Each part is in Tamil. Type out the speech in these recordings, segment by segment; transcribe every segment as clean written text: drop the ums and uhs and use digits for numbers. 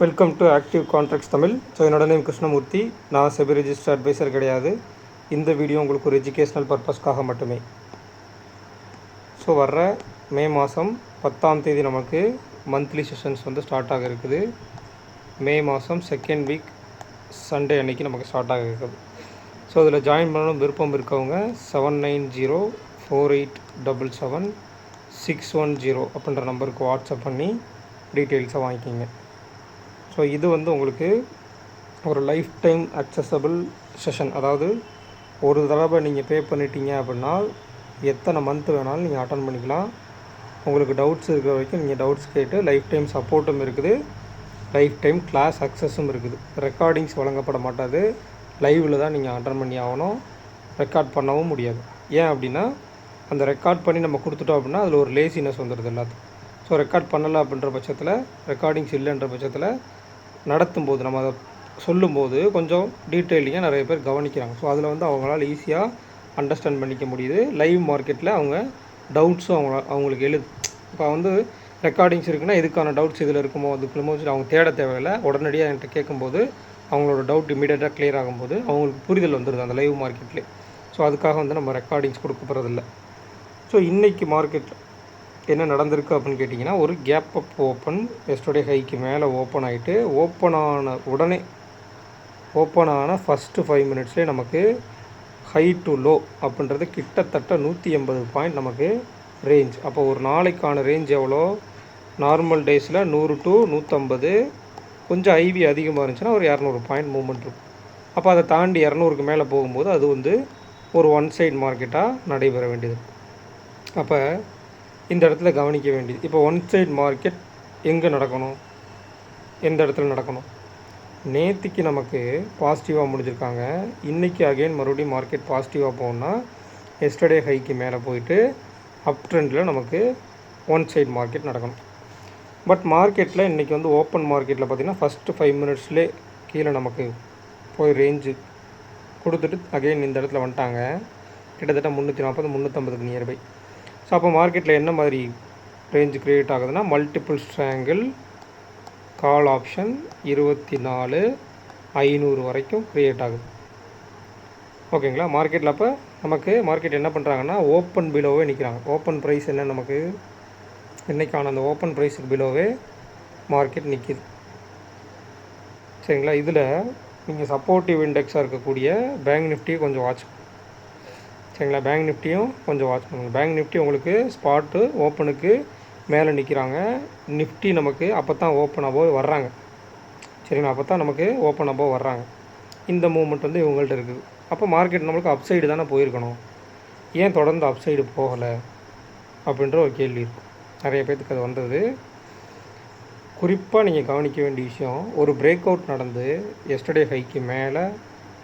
Welcome to active contracts Tamil. So என்னோட நேம் கிருஷ்ணமூர்த்தி. நான் செபி ரெஜிஸ்டர் அட்வைசர் கிடையாது. இந்த வீடியோ உங்களுக்கு ஒரு எஜுகேஷ்னல் பர்பஸ்க்காக மட்டுமே. ஸோ வர்ற மே மாதம் 10ஆம் தேதி நமக்கு மந்த்லி செஷன்ஸ் வந்து ஸ்டார்ட் ஆக இருக்குது. மே மாதம் செகண்ட் வீக் சண்டே அன்னைக்கு நமக்கு ஸ்டார்ட் ஆக இருக்குது. ஸோ இதில் ஜாயின் பண்ணணும் விருப்பம் இருக்கவங்க 7904877610 அப்படின்ற நம்பருக்கு வாட்ஸ்அப் பண்ணி டீட்டெயில்ஸை வாங்கிக்கிங்க. ஸோ இது வந்து உங்களுக்கு ஒரு லைஃப் டைம் அக்சசபிள் செஷன். அதாவது ஒரு தடவை நீங்கள் பே பண்ணிட்டீங்க அப்படின்னா எத்தனை மந்த் வேணாலும் நீங்கள் அட்டன் பண்ணிக்கலாம். உங்களுக்கு டவுட்ஸ் இருக்கிற வரைக்கும் நீங்கள் டவுட்ஸ் கேட்டு லைஃப் டைம் சப்போர்ட்டும் இருக்குது, லைஃப் டைம் கிளாஸ் அக்சஸும் இருக்குது. ரெக்கார்டிங்ஸ் வழங்கப்பட மாட்டாது. லைவில் தான் நீங்கள் அட்டன் பண்ணி ஆகணும். ரெக்கார்ட் பண்ணவும் முடியாது. ஏன் அப்படின்னா அந்த ரெக்கார்ட் பண்ணி நம்ம கொடுத்துட்டோம் அப்படின்னா அதில் ஒரு லேசினஸ் வந்துடுது எல்லாத்துக்கும். ஸோ ரெக்கார்ட் பண்ணலை அப்படின்ற பட்சத்தில், ரெக்கார்டிங்ஸ் இல்லைன்ற பட்சத்தில் நடத்தும்போது நம்ம அதை சொல்லும்போது கொஞ்சம் டீட்டெயிலிங்காக நிறைய பேர் கவனிக்கிறாங்க. ஸோ அதில் வந்து அவங்களால ஈஸியாக அண்டர்ஸ்டாண்ட் பண்ணிக்க முடியுது. லைவ் மார்க்கெட்டில் அவங்க டவுட்ஸும் அவங்களுக்கு எழுது. இப்போ வந்து ரெக்கார்டிங்ஸ் இருக்குன்னா இதுக்கான டவுட்ஸ் இதில் இருக்குமோ அதுக்குமோ அவங்க தேட தேவையில்லை. உடனடியாக என்கிட்ட கேட்கும்போது அவங்களோட டவுட் இமீடியட்டாக கிளியர் ஆகும்போது அவங்களுக்கு புரிதல் வந்துடுது அந்த லைவ் மார்க்கெட்லேயே. ஸோ அதுக்காக வந்து நம்ம ரெக்கார்டிங்ஸ் கொடுக்க போகிறதில்ல. ஸோ இன்றைக்கி மார்க்கெட் என்ன நடந்திருக்கு அப்படின்னு கேட்டிங்கன்னா, ஒரு கேப் அப் ஓப்பன் எஸ்டர்டே ஹைக்கு மேலே ஓப்பன் ஆகிட்டு ஓப்பன் ஆன ஃபஸ்ட்டு 5 மினிட்ஸ்லேயே நமக்கு ஹை டு லோ அப்படின்றது கிட்டத்தட்ட 180 பாயிண்ட் நமக்கு ரேஞ்ச். அப்போ ஒரு நாளைக்கான ரேஞ்ச் எவ்வளோ? நார்மல் டேஸில் 100 to 150, கொஞ்சம் ஐவி அதிகமாக இருந்துச்சுன்னா ஒரு 200 பாயிண்ட் மூவ்மெண்ட் இருக்கும். அப்போ அதை தாண்டி 200க்கு மேலே போகும்போது அது வந்து ஒரு ஒன் சைட் மார்க்கெட்டாக நடைபெற வேண்டியது. அப்போ இந்த இடத்துல கவனிக்க வேண்டியது, இப்போ ஒன் சைட் மார்க்கெட் எங்கே நடக்கணும், எந்த இடத்துல நடக்கணும்? நேற்றுக்கு நமக்கு பாசிட்டிவாக முடிஞ்சிருக்காங்க. இன்றைக்கி அகெயின் மறுபடியும் மார்க்கெட் பாசிட்டிவாக போகணுன்னா எஸ்டர்டே ஹைக்கு மேலே போயிட்டு அப் ட்ரெண்டில் நமக்கு ஒன் சைட் மார்க்கெட் நடக்கணும். பட் மார்க்கெட்டில் இன்றைக்கி வந்து ஓப்பன் மார்க்கெட்டில் பார்த்திங்கன்னா ஃபஸ்ட்டு 5 மினிட்ஸ்லேயே கீழே நமக்கு போய் ரேஞ்சு கொடுத்துட்டு அகெயின் இந்த இடத்துல வந்துட்டாங்க. கிட்டத்தட்ட 340-350க்கு நியர்பை. ஸோ அப்போ மார்க்கெட்டில் என்ன மாதிரி ரேஞ்சு க்ரியேட் ஆகுதுன்னா, மல்டிபிள் ஸ்ட்ராங்கிள் கால் ஆப்ஷன் 24,500 வரைக்கும் க்ரியேட் ஆகுது. ஓகேங்களா? மார்க்கெட்டில் அப்போ நமக்கு மார்க்கெட் என்ன பண்ணுறாங்கன்னா ஓப்பன் பிலோவே நிற்கிறாங்க. ஓப்பன் ப்ரைஸ் என்ன நமக்கு இன்றைக்கான அந்த ஓப்பன் ப்ரைஸுக்கு பிலோவே மார்க்கெட் நிற்கிது. சரிங்களா? இதில் நீங்கள் சப்போர்ட்டிவ் இண்டெக்ஸாக இருக்கக்கூடிய பேங்க் நிஃப்டியை கொஞ்சம் வாட்ச். சரிங்களா? பேங்க் நிஃப்டியும் கொஞ்சம் வாட்ச் பண்ணுங்கள். பேங்க் நிஃப்டி உங்களுக்கு ஸ்பாட்டு ஓப்பனுக்கு மேலே நிற்கிறாங்க. நிஃப்டி நமக்கு அப்போ தான் ஓப்பன் அபோவ் வர்றாங்க. சரிங்களா? அப்போ தான் நமக்கு ஓப்பன் அபோவ் வர்றாங்க. இந்த மூவ்மெண்ட் வந்து இவங்கள்ட்ட இருக்குது. அப்போ மார்க்கெட் நம்மளுக்கு அப் சைடு தானே போயிருக்கணும், ஏன் தொடர்ந்து அப் சைடு போகலை அப்படின்ற ஒரு கேள்வி இருக்கும். நிறைய பேர்த்துக்கு அது வந்தது. குறிப்பாக நீங்கள் கவனிக்க வேண்டிய விஷயம், ஒரு பிரேக் அவுட் நடந்து எஸ்டர்டே ஹைக்கு மேலே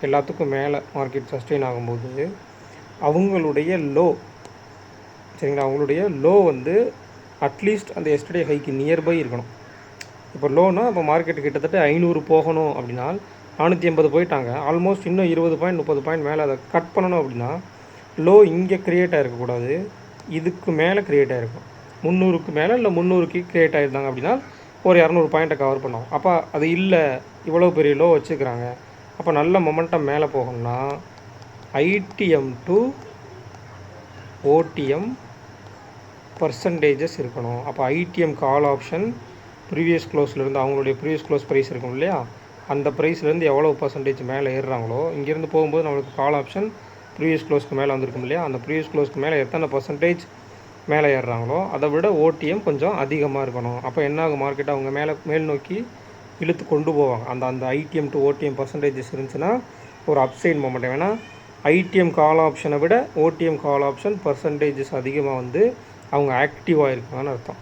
எல்லாத்துக்கும் மேலே மார்க்கெட் சஸ்டெயின் ஆகும்போது அவங்களுடைய லோ, சரிங்களா, அவங்களுடைய லோ வந்து அட்லீஸ்ட் அந்த எஸ்டர்டே ஹைக்கு நியர்பை இருக்கணும். இப்போ லோனா இப்போ மார்க்கெட்டு கிட்டத்தட்ட 500 போகணும் அப்படின்னா 480 போயிட்டாங்க. ஆல்மோஸ்ட் இன்னும் 20 பாயிண்ட் 30 பாயிண்ட் மேலே அதை கட் பண்ணணும் அப்படின்னா லோ இங்கே க்ரியேட் ஆகிருக்கக்கூடாது, இதுக்கு மேலே க்ரியேட் ஆகிருக்கும். 300க்கு மேலே இல்லை 300க்கு க்ரியேட் ஆகிருந்தாங்க அப்படின்னா ஒரு 200 பாயிண்ட்டை கவர் பண்ணுவோம். அப்போ அது இல்லை, இவ்வளோ பெரிய லோ வச்சுக்கிறாங்க. அப்போ நல்ல மொமெண்டம் மேலே போகணும்னா ஐடிஎம் டு ஓடிஎம் பர்சன்டேஜஸ் இருக்கணும். அப்போ ஐடிஎம் கால் ஆப்ஷன் ப்ரீவியஸ் க்ளோஸ்லேருந்து அவங்களுடைய ப்ரீவியஸ் க்ளோஸ் ப்ரைஸ் இருக்கும் இல்லையா, அந்த ப்ரைஸ்லேருந்து எவ்வளோ பர்சன்டேஜ் மேலே ஏறுறாங்களோ, இங்கேருந்து போகும்போது நம்மளுக்கு கால் ஆப்ஷன் ப்ரீவியஸ் க்ளோஸ்க்கு மேலே வந்திருக்கும் இல்லையா, அந்த ப்ரீவியஸ் க்ளோஸ்க்கு மேலே எத்தனை பர்சன்டேஜ் மேலே ஏறுறாங்களோ அதை விட ஓடிஎம் கொஞ்சம் அதிகமாக இருக்கணும். அப்போ என்ன ஆகும், மார்க்கெட் அவங்க மேல் நோக்கி இழுத்து கொண்டு போவாங்க. அந்த ஐடிஎம் டு ஓடிஎம் பர்சன்டேஜஸ் இருந்துச்சுன்னா ஒரு அப்சைட் மொமெண்ட். வேணா ஐடிஎம் கால் ஆப்ஷனை விட ஓடிஎம் கால் ஆப்ஷன் பர்சன்டேஜஸ் அதிகமாக வந்து அவங்க ஆக்டிவாக இருக்காங்கன்னு அர்த்தம்.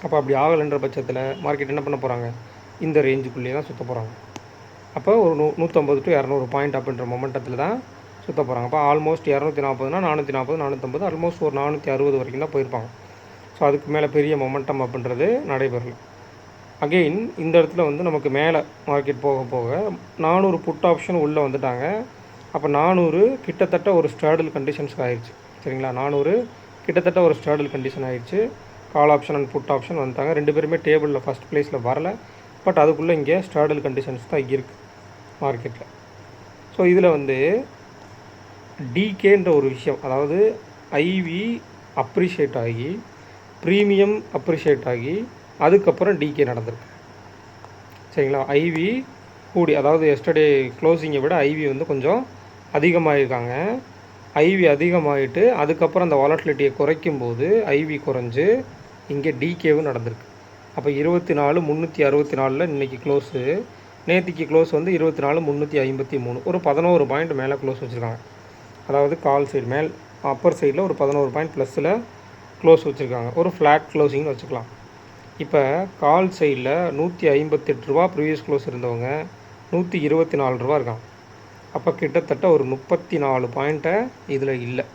அப்போ அப்படி ஆகலைன்ற பட்சத்தில் மார்க்கெட் என்ன பண்ண போகிறாங்க, இந்த ரேஞ்சுக்குள்ளேயே தான் சுற்ற போகிறாங்க. அப்போ ஒரு 150 to 200 பாயிண்ட் அப்படின்ற மொமெண்டத்தில் தான் சுற்ற போகிறாங்க. அப்போ ஆல்மோஸ்ட் 240னா 440 450 ஆல்மோஸ்ட் ஒரு 460 வரைக்கும் தான் போயிருப்பாங்க. ஸோ அதுக்கு மேலே பெரிய மொமெண்டம் அப்படின்றது நடைபெறல. அகெயின் இந்த இடத்துல வந்து நமக்கு மேலே மார்க்கெட் போக போக 400 புட் ஆப்ஷன் உள்ளே வந்துட்டாங்க. அப்போ 400 கிட்டத்தட்ட ஒரு ஸ்டாடில் கண்டிஷன்ஸ்க்கு ஆயிடுச்சு. சரிங்களா? 400 கிட்டத்தட்ட ஒரு ஸ்டாடில் கண்டிஷன் ஆயிடுச்சு. Call option and put option வந்துட்டாங்க. ரெண்டு பேருமே டேபிளில் ஃபஸ்ட் ப்ளேஸில் வரல. பட் அதுக்குள்ளே இங்கே ஸ்டாடல் கண்டிஷன்ஸ் தான் இருக்குது மார்க்கெட்டில். ஸோ இதில் வந்து டிகேன்ற ஒரு விஷயம், அதாவது ஐவி அப்ரிஷியேட் ஆகி ப்ரீமியம் அப்ரிஷியேட் ஆகி அதுக்கப்புறம் டிகே நடந்திருக்கு. சரிங்களா? ஐவி கூடி, அதாவது எஸ்டர்டே க்ளோசிங்கை விட ஐவி வந்து கொஞ்சம் அதிகமாகிருக்காங்க. ஐவி அதிகமாகிட்டு அதுக்கப்புறம் அந்த வாலட்டிலிட்டியை குறைக்கும் போது ஐவி குறைஞ்சு இங்கே டிகேவும் நடந்திருக்கு. அப்போ 24,364 இன்றைக்கி க்ளோஸு. நேற்றுக்கு க்ளோஸ் வந்து 24,353, ஒரு 11 பாயிண்ட் மேலே க்ளோஸ் வச்சுருக்காங்க. அதாவது கால் சைடு மேல் அப்பர் சைடில் ஒரு 11 பாயிண்ட் ப்ளஸில் க்ளோஸ் வச்சுருக்காங்க. ஒரு ஃப்ளாட் க்ளோசிங்னு வச்சுக்கலாம். இப்போ கால் சைடில் 158 ரூபா ப்ரீவியஸ் க்ளோஸ் இருந்தவங்க 124 ரூபா இருக்காங்க. அப்போ கிட்டத்தட்ட ஒரு 34 பாயிண்ட்டை இதில் இல்லை.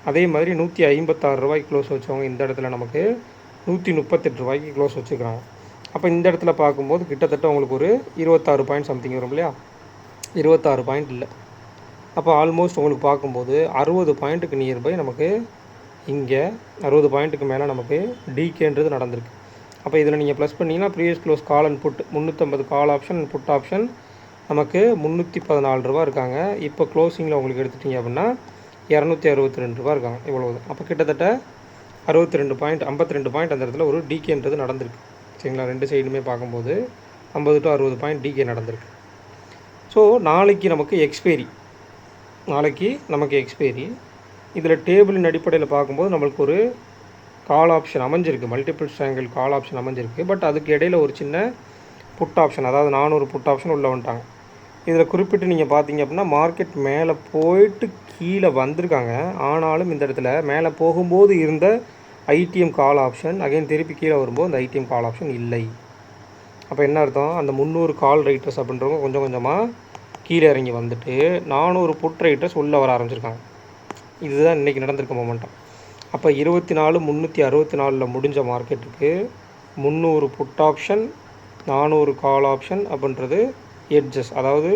அதே மாதிரி 156 ரூபாய்க்கு க்ளோஸ் வச்சவங்க இந்த இடத்துல நமக்கு 138 ரூபாய்க்கு க்ளோஸ் வச்சுக்கிறாங்க. அப்போ இந்த இடத்துல பார்க்கும்போது கிட்டத்தட்ட உங்களுக்கு ஒரு 26 பாயிண்ட் சம்திங் வரும் இல்லையா? 26 பாயிண்ட் இல்லை. அப்போ ஆல்மோஸ்ட் உங்களுக்கு பார்க்கும்போது 60 பாயிண்ட்டுக்கு நியர்பை நமக்கு இங்கே 60 பாயிண்ட்டுக்கு மேலே நமக்கு டிகேன்றது நடந்திருக்கு. அப்போ இதில் நீங்கள் ப்ளஸ் பண்ணிங்கன்னா previous close call and put 350 call option and put option நமக்கு 314 ரூபா இருக்காங்க. இப்போ க்ளோசிங்கில் உங்களுக்கு எடுத்துட்டிங்க அப்படின்னா 262 ரூபா இருக்காங்க. இவ்வளவு. அப்போ கிட்டத்தட்ட 62 பாயிண்ட் 52 பாயிண்ட் அந்த இடத்துல ஒரு டிகேன்றது நடந்திருக்கு. சரிங்களா? ரெண்டு சைடுமே பார்க்கும்போது 50 to 60 பாயிண்ட் டிகே நடந்திருக்கு. ஸோ நாளைக்கு நமக்கு எக்ஸ்பைரி இதில் டேபிளின் அடிப்படையில் பார்க்கும்போது நம்மளுக்கு ஒரு கால் ஆப்ஷன் அமைஞ்சிருக்கு, மல்டிபிள் ஸ்ட்ராங்கிள் கால் ஆப்ஷன் அமைஞ்சிருக்கு. பட் அதுக்கு இடையில் ஒரு சின்ன புட் ஆப்ஷன், அதாவது 400 புட் ஆப்ஷன் உள்ளே வந்துட்டாங்க. இதில் குறிப்பிட்டு நீங்கள் பார்த்தீங்க அப்படின்னா மார்க்கெட் மேலே போயிட்டு கீழே வந்திருக்காங்க. ஆனாலும் இந்த இடத்துல மேலே போகும்போது இருந்த ஐடிஎம் கால் ஆப்ஷன் அகைன் திருப்பி கீழே வரும்போது அந்த ஐடிஎம் கால் ஆப்ஷன் இல்லை. அப்போ என்ன அர்த்தம்? அந்த 300 கால் ரைட்டர்ஸ் அப்படின்றவங்க கொஞ்சம் கொஞ்சமாக கீழே இறங்கி வந்துட்டு 400 புட் ரைட்டர்ஸ் உள்ளே வர ஆரம்பிச்சிருக்காங்க. இதுதான் இன்றைக்கி நடந்திருக்க மொமெண்டம். அப்போ 24,364 முடிஞ்ச மார்க்கெட்டுக்கு 300 புட் ஆப்ஷன் 400 கால் ஆப்ஷன் அப்படின்றது எட்ஜஸ், அதாவது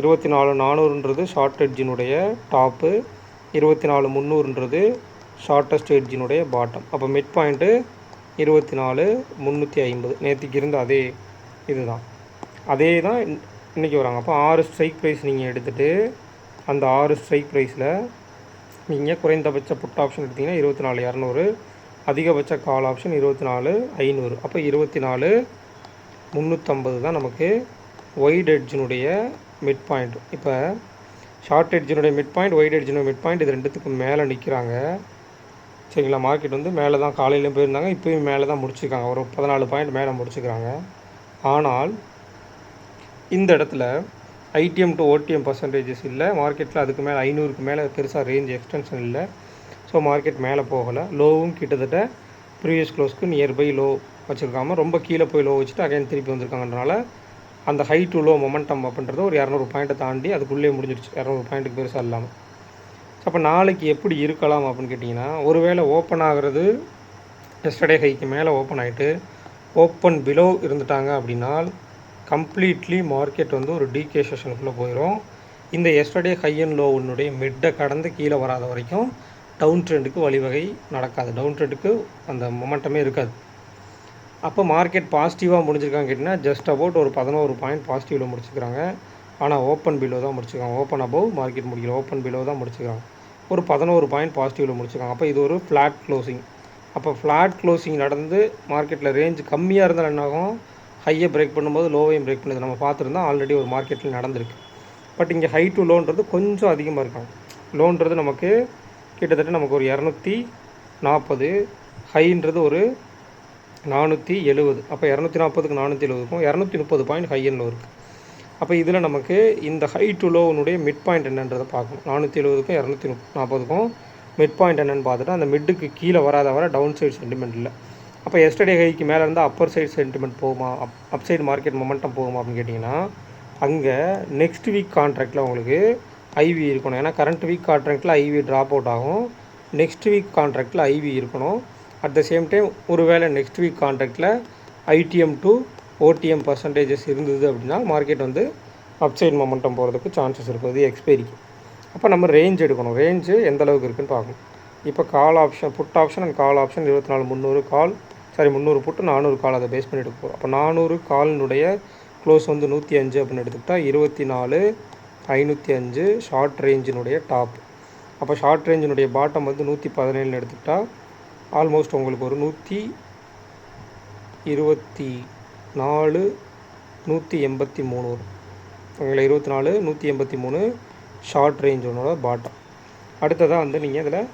24,400ன்றது ஷார்ட் எட்ஜினுடைய டாப்பு, 24,300ன்றது ஷார்ட்டஸ்ட் எட்ஜினுடைய பாட்டம். அப்போ மிட் பாயிண்ட்டு 24,350 நேற்றுக்கு இருந்த அதே இதுதான், அதே தான் இன்றைக்கி வராங்க. அப்போ 6 ஸ்ட்ரைக் ப்ரைஸ் நீங்கள் எடுத்துகிட்டு அந்த 6 ஸ்ட்ரைக் ப்ரைஸில் நீங்கள் குறைந்தபட்ச புட் ஆப்ஷன் எடுத்திங்கன்னா 24,200, அதிகபட்ச கால் ஆப்ஷன் 24,500. அப்போ 24,350 தான் நமக்கு ஒயிட் எட்ஜினுடைய மிட் பாயிண்ட். இப்போ ஷார்ட் எட்ஜினுடைய மிட் பாயிண்ட், ஒயிட் எட்ஜினுடைய மிட் பாயிண்ட், இது ரெண்டுத்துக்கும் மேலே நிற்கிறாங்க. சரிங்களா? மார்க்கெட் வந்து மேலே தான் காலையிலையும் போயிருந்தாங்க, இப்போயும் மேலே தான் முடிச்சுருக்காங்க. ஒரு 14 பாயிண்ட் மேலே முடிச்சுக்கிறாங்க. ஆனால் இந்த இடத்துல ஐடிஎம் டு ஓடிஎம் பர்சன்டேஜஸ் இல்லை மார்க்கெட்டில். அதுக்கு மேலே 500க்கு மேலே பெருசாக ரேஞ்ச் எக்ஸ்டென்ஷன் இல்லை. ஸோ மார்க்கெட் மேலே போகலை. லோவும் கிட்டத்தட்ட ப்ரீவியஸ் க்ளோஸ்க்கு நியர்பை லோ வச்சுருக்காமல் ரொம்ப கீழே போய் லோ வச்சுட்டு அகைன் திருப்பி வந்திருக்காங்கன்றனால அந்த ஹை டு லோ மொமெண்டம் அப்படின்றது ஒரு 200 பாயிண்ட்டை தாண்டி அதுக்குள்ளே முடிஞ்சிடுச்சு, 200 பாயிண்ட்டுக்கு பெருசாக இல்லாமல். ஸோ அப்போ நாளைக்கு எப்படி இருக்கலாம் அப்படின்னு கேட்டிங்கன்னா, ஒருவேளை ஓப்பன் ஆகிறது எஸ்டர்டே ஹைக்கு மேலே ஓப்பன் ஆகிட்டு ஓப்பன் பிலோ இருந்துட்டாங்க அப்படின்னா கம்ப்ளீட்லி மார்க்கெட் வந்து ஒரு டிகே செஷனுக்குள்ளே போயிடும். இந்த எஸ்டர்டே ஹை அண்ட் லோவுனுடைய மிட்டை கடந்து கீழே வராத வரைக்கும் டவுன் ட்ரெண்டுக்கு வழிவகை நடக்காது, டவுன் ட்ரெண்டுக்கு அந்த மொமெண்டமே இருக்காது. அப்போ மார்க்கெட் பாசிட்டிவாக முடிஞ்சிருக்காங்க கேட்டிங்கன்னா ஜஸ்ட் அபவுட் ஒரு 11 பாயிண்ட் பாசிட்டிவில் முடிச்சுக்கிறாங்க. ஆனால் ஓப்பன் பிலோ தான் முடிச்சுருக்காங்க. ஓப்பன் அபவ் மார்க்கெட் முடிக்கல, ஓப்பன் பிலோ தான் முடிச்சுக்கிறாங்க. ஒரு 11 பாயிண்ட் பாசிட்டிவில் முடிச்சுருக்காங்க. அப்போ இது ஒரு ஃப்ளாட் க்ளோசிங். அப்போ ஃப்ளாட் க்ளோசிங் நடந்து மார்க்கெட்டில் ரேஞ்ச் கம்மியாக இருந்தால் என்னாகும், ஹையை பிரேக் பண்ணும்போது லோவையும் பிரேக் பண்ணுது. நம்ம பார்த்துருந்தோம் ஆல்ரெடி ஒரு மார்க்கெட்டில் நடந்திருக்கு. பட் இங்கே ஹை டு லோன்றது கொஞ்சம் அதிகமாக இருக்காங்க. லோன்றது நமக்கு கிட்டத்தட்ட நமக்கு ஒரு 240, ஹைன்றது ஒரு 470. அப்போ 240க்கு 470க்கும் 230 பாயிண்ட் ஹை அண்ட் லோ இருக்குது. அப்போ இதில் நமக்கு இந்த ஹை டு லோனுடைய மிட் பாயிண்ட் என்னன்றதை பார்க்கணும். 470க்கும் 240க்கும் மிட் பாயிண்ட் என்னென்னு பார்த்துட்டு அந்த மிட்டுக்கு கீழே வராத வர டவுன் சைடு சென்டிமெண்ட் இல்லை. அப்போ எஸ்டர்டே ஹைக்கு மேலே இருந்தால் அப்பர் சைடு சென்டிமெண்ட் போகுமா, அப் சைடு மார்க்கெட் மொமெண்டம் போகுமா அப்படின்னு கேட்டிங்கன்னா அங்கே நெக்ஸ்ட் வீக் கான்ட்ராக்டில் உங்களுக்கு ஐவி இருக்கணும். ஏன்னா கரண்ட் வீக் கான்ட்ராக்டில் ஐவி ட்ராப் அவுட் ஆகும், நெக்ஸ்ட் வீக் கான்ட்ராக்டில் ஐவி இருக்கணும். அட் த சேம் டைம் ஒருவேளை நெக்ஸ்ட் வீக் கான்ட்ராக்டில் ஐடிஎம் டு ஓடிஎம் பர்சன்டேஜஸ் இருந்தது அப்படின்னா மார்க்கெட் வந்து அப்சைட் மொமெண்டம் போகிறதுக்கு சான்சஸ் இருக்குது எக்ஸ்பைரிக்கு. அப்போ நம்ம ரேஞ்ச் எடுக்கணும், ரேஞ்சு எந்த அளவுக்கு இருக்குதுன்னு பார்க்கணும். இப்போ call option put option and call option 24,300 call 300 put 400 call அதை பேஸ் பண்ணி எடுக்க போகிறோம். அப்போ 400 காலினுடைய க்ளோஸ் வந்து 105 அப்படின்னு எடுத்துக்கிட்டால் 24,505 ஷார்ட் ரேஞ்சினுடைய டாப். அப்போ ஷார்ட் ரேஞ்சினுடைய பாட்டம் வந்து 117 எடுத்துக்கிட்டால் ஆல்மோஸ்ட் உங்களுக்கு ஒரு 124 183 வரும். உங்களை 24 183 ஷார்ட் ரேஞ்சோட பாட்டம். அடுத்ததாக வந்து நீங்கள் இதில்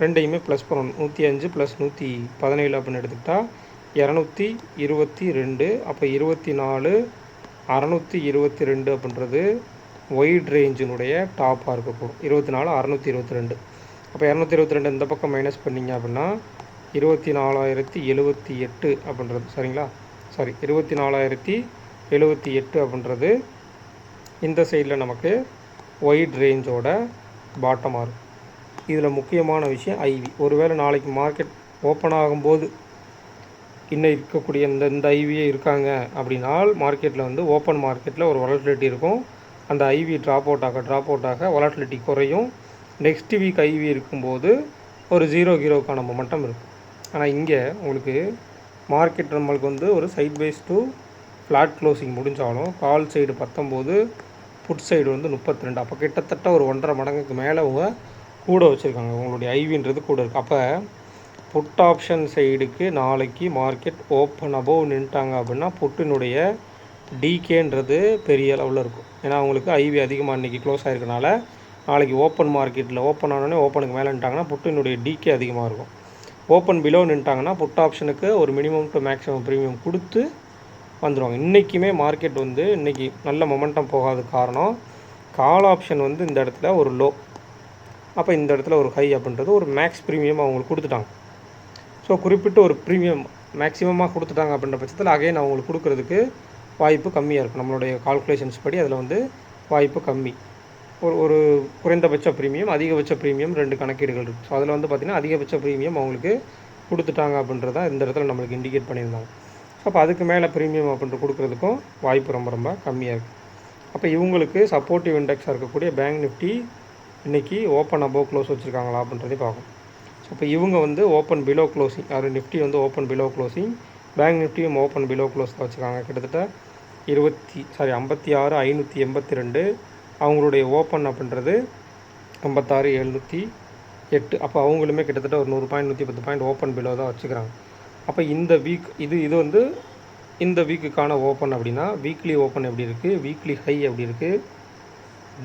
ரெண்டையுமே ப்ளஸ் பண்ணணும். 105 + 117 அப்படின்னு எடுத்துக்கிட்டால் 222. அப்போ 24 622 அப்படின்றது ஒயிட் ரேஞ்சினுடைய டாப்பாக இருக்கக்கூடும். 24 622. அப்போ 222 இந்த பக்கம் மைனஸ் பண்ணிங்க அப்படின்னா 24,078 அப்படின்றது சரிங்களா. 24,078 அப்படின்றது இந்த சைடில் நமக்கு ஒயிட் ரேஞ்சோட பாட்டமாக இருக்கும். இதில் முக்கியமான விஷயம் ஐவி. ஒருவேளை நாளைக்கு மார்க்கெட் ஓப்பன் ஆகும்போது இன்னும் இருக்கக்கூடிய இந்த ஐவியே இருக்காங்க அப்படின்னால் மார்க்கெட்டில் வந்து ஓப்பன் மார்க்கெட்டில் ஒரு வாலட்டிலிட்டி இருக்கும். அந்த ஐவி ட்ராப் அவுட் ஆக வாலட்டிலிட்டி குறையும். நெக்ஸ்ட் வீக் ஐவி இருக்கும்போது ஒரு 0-0க்கான மொமெண்டம் இருக்கும். ஆனால் இங்கே உங்களுக்கு மார்க்கெட் நம்மளுக்கு வந்து ஒரு side wise to flat closing முடிஞ்சாலும் கால் சைடு 19, புட் சைடு வந்து 32. அப்போ கிட்டத்தட்ட ஒரு 1.5 மடங்குக்கு மேலே அவங்க கூட வச்சுருக்காங்க. உங்களுடைய ஐவின்றது கூட இருக்குது. அப்போ புட் ஆப்ஷன் சைடுக்கு நாளைக்கு மார்க்கெட் ஓப்பன் அபோவ் நின்ட்டாங்க அப்படின்னா புட்டினுடைய டிகேன்றது பெரிய அளவில் இருக்கும். ஏன்னா அவங்களுக்கு ஐவி அதிகமாக இன்றைக்கி க்ளோஸ் ஆகிருக்கனால நாளைக்கு ஓப்பன் மார்க்கெட்டில் ஓப்பன் ஆனோடனே ஓப்பனுக்கு மேலே நின்ட்டாங்கன்னா புட்டினுடைய டிகே அதிகமாக இருக்கும். ஓப்பன் பிலோ நின்ட்டாங்கன்னா புட் ஆப்ஷனுக்கு ஒரு மினிமம் டு மேக்ஸிமம் ப்ரீமியம் கொடுத்து வந்துடுவாங்க. இன்றைக்குமே மார்க்கெட் வந்து இன்றைக்கி நல்ல மொமெண்டம் போகாத காரணம் கால் ஆப்ஷன் வந்து இந்த இடத்துல ஒரு லோ, அப்போ இந்த இடத்துல ஒரு ஹை அப்படின்றது ஒரு மேக்ஸ் ப்ரீமியம் அவங்களுக்கு கொடுத்துட்டாங்க. ஸோ குறிப்பிட்ட ஒரு ப்ரீமியம் மேக்ஸிமமாக கொடுத்துட்டாங்க அப்படின்ற பட்சத்தில் அகைன் அவங்களுக்கு கொடுக்குறதுக்கு வாய்ப்பு கம்மியாக இருக்கும். நம்மளுடைய கால்குலேஷன்ஸ் படி அதில் வந்து வாய்ப்பு கம்மி. ஒரு குறைந்தபட்ச ப்ரீமியம் அதிகபட்ச ப்ரீமியம் 2 கணக்கீடுகள் இருக்குது. ஸோ அதில் வந்து பார்த்திங்கன்னா அதிகபட்ச ப்ரீமியம் அவங்களுக்கு கொடுத்துட்டாங்க அப்படின்றத இந்த இடத்துல நம்மளுக்கு இண்டிகேட் பண்ணியிருந்தாங்க. ஸோ அப்போ அதுக்கு மேலே ப்ரீமியம் அப்படின்ற கொடுக்குறதுக்கும் வாய்ப்பு ரொம்ப ரொம்ப கம்மியாக இருக்குது. அப்போ இவங்களுக்கு சப்போர்ட்டிவ் இண்டெக்ஸாக இருக்கக்கூடிய பேங்க் நிஃப்டி இன்றைக்கி ஓப்பன் அபோவ் க்ளோஸ் வச்சுருக்காங்களா அப்படின்றதே பார்க்கும். ஸோ இப்போ இவங்க வந்து ஓப்பன் பிலோ க்ளோசிங், அது நிஃப்டி வந்து ஓப்பன் பிலோ க்ளோசிங், பேங்க் நிஃப்டியும் ஓப்பன் பிலோ க்ளோஸ் தான் வச்சுருக்காங்க. கிட்டத்தட்ட 56,582. அவங்களுடைய ஓப்பன் அப்படின்றது 56,708. அப்போ அவங்களுமே கிட்டத்தட்ட ஒரு 100 பாயிண்ட் 110 பாயிண்ட் ஓப்பன் பிலோ தான் வச்சுக்கிறாங்க. அப்போ இந்த வீக் இது வந்து இந்த வீக்குக்கான ஓப்பன் அப்படின்னா வீக்லி ஓப்பன் எப்படி இருக்குது, வீக்லி ஹை எப்படி இருக்குது,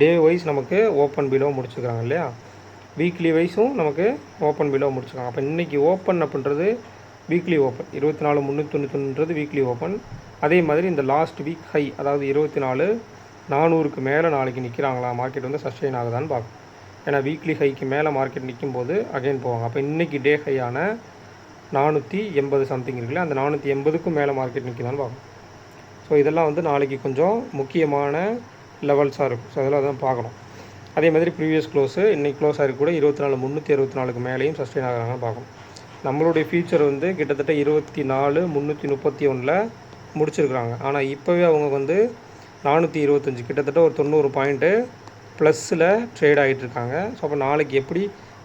டே வைஸ் நமக்கு ஓப்பன் பிலோ முடிச்சுக்கிறாங்க இல்லையா. வீக்லி வைஸும் நமக்கு ஓப்பன் பிலோ முடிச்சுருக்காங்க. அப்போ இன்றைக்கி ஓப்பன் அப்படின்றது வீக்லி ஓப்பன் 24,391 வீக்லி ஓப்பன். அதே மாதிரி இந்த லாஸ்ட் வீக் ஹை அதாவது 24,400க்கு மேலே நாளைக்கு நிற்கிறாங்களா, மார்க்கெட் வந்து சஸ்டெயின் ஆகுதான்னு பார்க்கும். ஏன்னா வீக்லி ஹைக்கு மேலே மார்க்கெட் நிற்கும் போது அகைன் போவாங்க. அப்போ இன்றைக்கி டே ஹையான 480 சம்திங் இருக்குல்ல, அந்த 480க்கும் மேலே மார்க்கெட் நிற்குதான்னு பார்க்கும். ஸோ இதெல்லாம் வந்து நாளைக்கு கொஞ்சம் முக்கியமான லெவல்ஸாக இருக்கும். ஸோ அதெல்லாம் தான் பார்க்கணும். அதே மாதிரி ப்ரீவியஸ் க்ளோஸு இன்றைக்கி க்ளோஸ் ஆகிருக்கு கூட 24,364க்கு மேலேயும் சஸ்டெயின் ஆகிறாங்கன்னு பார்க்கணும். நம்மளுடைய ஃபியூச்சர் வந்து கிட்டத்தட்ட 24,331 முடிச்சிருக்கிறாங்க. ஆனால் இப்போவே அவங்க வந்து 425 கிட்டத்தட்ட ஒரு 90 பாயிண்ட்டு ப்ளஸில் ட்ரேட் ஆகிட்டுருக்காங்க. ஸோ அப்போ நாளைக்கு எப்படி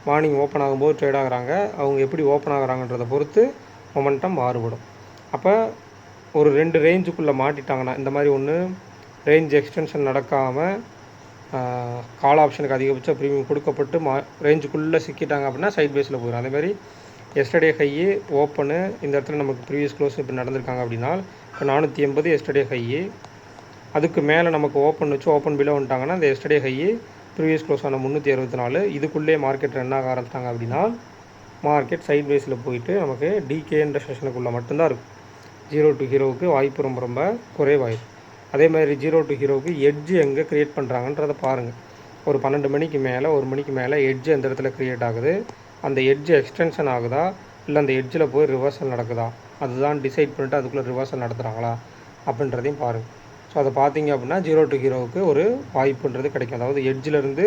மார்னிங் ஓப்பன் ஆகும்போது ட்ரேட் ஆகுறாங்க, அவங்க எப்படி ஓப்பன் ஆகுறாங்கன்றதை பொறுத்து மொமெண்டம் மாறுபடும். அப்போ ஒரு 2 ரேஞ்சுக்குள்ளே மாட்டிட்டாங்கன்னா இந்த மாதிரி ஒன்று ரேஞ்ச் எக்ஸ்டென்ஷன் நடக்காமல் கால் ஆப்ஷனுக்கு அதிகபட்ச ப்ரீமியம் கொடுக்கப்பட்டு ரேஞ்சுக்குள்ளே சிக்கிட்டாங்க அப்படின்னா சைட் பேஸில் போயிடும். அதேமாதிரி எஸ்டர்டே ஹையு ஓப்பனு இந்த இடத்துல நமக்கு ப்ரீவியஸ் க்ளோஸ் இப்போ நடந்திருக்காங்க அப்படின்னா இப்போ 480 எஸ்டர்டே ஹையு, அதுக்கு மேலே நமக்கு ஓப்பன் வச்சு ஓப்பன் பிலோ வந்துட்டாங்கன்னா இந்த எஸ்டர்டே ஹையு ப்ரீவியஸ் க்ளோஸ் ஆன 364 இதுக்குள்ளே மார்க்கெட் ரன் ஆக ஆரம்பிச்சிட்டாங்க அப்படின்னா மார்க்கெட் சைட் பேஸில் போயிட்டு நமக்கு டிகேன்ற செஷனுக்குள்ளே மட்டும்தான் இருக்கும். 0 to ஹீரோவுக்கு வாய்ப்பு ரொம்ப ரொம்ப குறைவாயிடும். அதே மாதிரி 0 to ஹீரோவுக்கு எட்ஜு எங்கே க்ரியேட் பண்ணுறாங்கன்றதை பாருங்கள். ஒரு 12 மணிக்கு மேலே 1 மணிக்கு மேலே எட்ஜு அந்த இடத்துல க்ரியேட் ஆகுது. அந்த எட்ஜு எக்ஸ்டென்ஷன் ஆகுதா இல்லை அந்த எட்ஜில் போய் ரிவர்சல் நடக்குதா, அதுதான் டிசைட் பண்ணிவிட்டு அதுக்குள்ளே ரிவர்சல் நடத்துகிறாங்களா அப்படின்றதையும் பாருங்கள். ஸோ அதை பார்த்தீங்க அப்படின்னா 0 to ஹீரோவுக்கு ஒரு வாய்ப்புன்றது கிடைக்கும். அதாவது எட்ஜிலேருந்து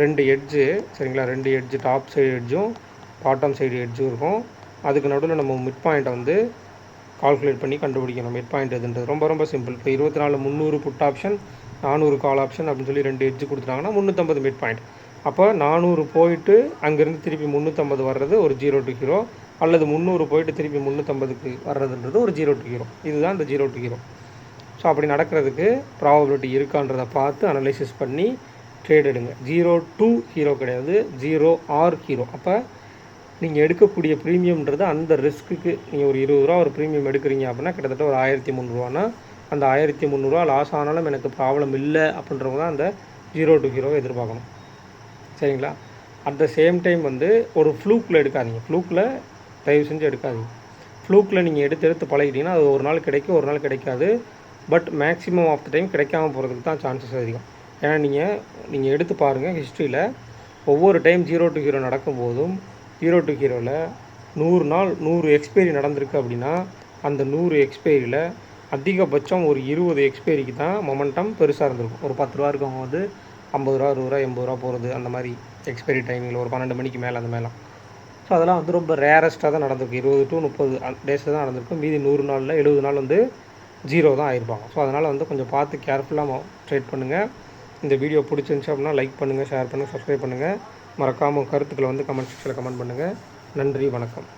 2 எட்ஜு சரிங்களா, 2 எட்ஜு டாப் சைடு எட்ஜும் பாட்டம் சைடு எட்ஜும் இருக்கும். அதுக்கு நடுவில் நம்ம மிட் பாயிண்ட்டை வந்து கால்குலேட் பண்ணி கண்டுபிடிக்கணும். மிட் பாயிண்ட் எதுன்றது ரொம்ப ரொம்ப சிம்பிள். இப்போ 24,300 புட் ஆப்ஷன் 400 கால் ஆப்ஷன் அப்படின்னு சொல்லி 2 எட்ஜு கொடுத்துட்டாங்கன்னா 350 மிட் பாயிண்ட். அப்போ 400 போயிட்டு அங்கேருந்து திருப்பி 350 வர்றது ஒரு 0 to ஹீரோ. அல்லது 300 போயிட்டு திருப்பி 350க்கு வர்றதுன்றது ஒரு 0 to ஹீரோ. இதுதான் இந்த 0 to ஹீரோ. ஸோ அப்படி நடக்கிறதுக்கு ப்ராபபிலிட்டி இருக்கான்றதை பார்த்து அனலைசிஸ் பண்ணி ட்ரேட் எடுங்க. 0 to ஹீரோ கிடையாது, 0 or ஹீரோ. அப்போ நீங்கள் எடுக்கக்கூடிய ப்ரீமியம்ன்றது அந்த ரிஸ்க்குக்கு நீங்கள் ஒரு 20 ரூபா ஒரு ப்ரீமியம் எடுக்கிறீங்க அப்படின்னா கிட்டத்தட்ட ஒரு 1300 அந்த 1300 லாஸ் ஆனாலும் எனக்கு ப்ராப்ளம் இல்லை அப்படின்றவங்க தான் அந்த 0 to ஹீரோவை எதிர்பார்க்கணும். சரிங்களா? அட் த சேம் டைம் வந்து ஒரு ஃப்ளூக்கில் எடுக்காதீங்க. ஃப்ளூக்கில் தயவு செஞ்சு எடுக்காதீங்க. ஃப்ளூக்கில் நீங்கள் எடுத்து பழகிட்டீங்கன்னா அது ஒரு நாள் கிடைக்கும், ஒரு நாள் கிடைக்காது. But maximum of the time கிடைக்காம போகிறதுக்கு தான் சான்சஸ் அதிகம். ஏன்னா நீங்கள் எடுத்து பாருங்கள், ஹிஸ்ட்ரியில் ஒவ்வொரு டைம் 0 to ஹீரோ நடக்கும்போதும் 0 to ஹீரோவில் 100 நாள் 100 எக்ஸ்பைரி நடந்திருக்கு அப்படின்னா அந்த 100 எக்ஸ்பைரியில் அதிகபட்சம் ஒரு 20 எக்ஸ்பைரிக்கு தான் மொமெண்டம் பெருசாக இருந்திருக்கும். ஒரு 10 ரூபா இருக்கவங்க வந்து 50 ரூபா 60 ரூபா 80 ரூபா போகிறது, அந்த மாதிரி எக்ஸ்பைரி டைமிங்கில் ஒரு 12 மணிக்கு மேலே அந்த மேலாம். ஸோ அதெல்லாம் வந்து ரொம்ப ரேரஸ்ட்டாக தான் நடந்திருக்கு. 20 to 30 டேஸில் தான் நடந்திருக்கும். மீதி 100 நாளில் 70 நாள் வந்து 0 தான் ஆயிருப்பாங்க. ஸோ அதனால் வந்து கொஞ்சம் பார்த்து கேர்ஃபுல்லாக ட்ரேட் பண்ணுங்கள். இந்த வீடியோ பிடிச்சிருந்துச்சு அப்படின்னா லைக் பண்ணுங்கள், ஷேர் பண்ணுங்கள், சப்ஸ்கிரைப் பண்ணுங்கள். மறக்காமல் கருத்துக்களை வந்து கமெண்ட் செக்ஷனில் கமெண்ட் பண்ணுங்கள். நன்றி, வணக்கம்.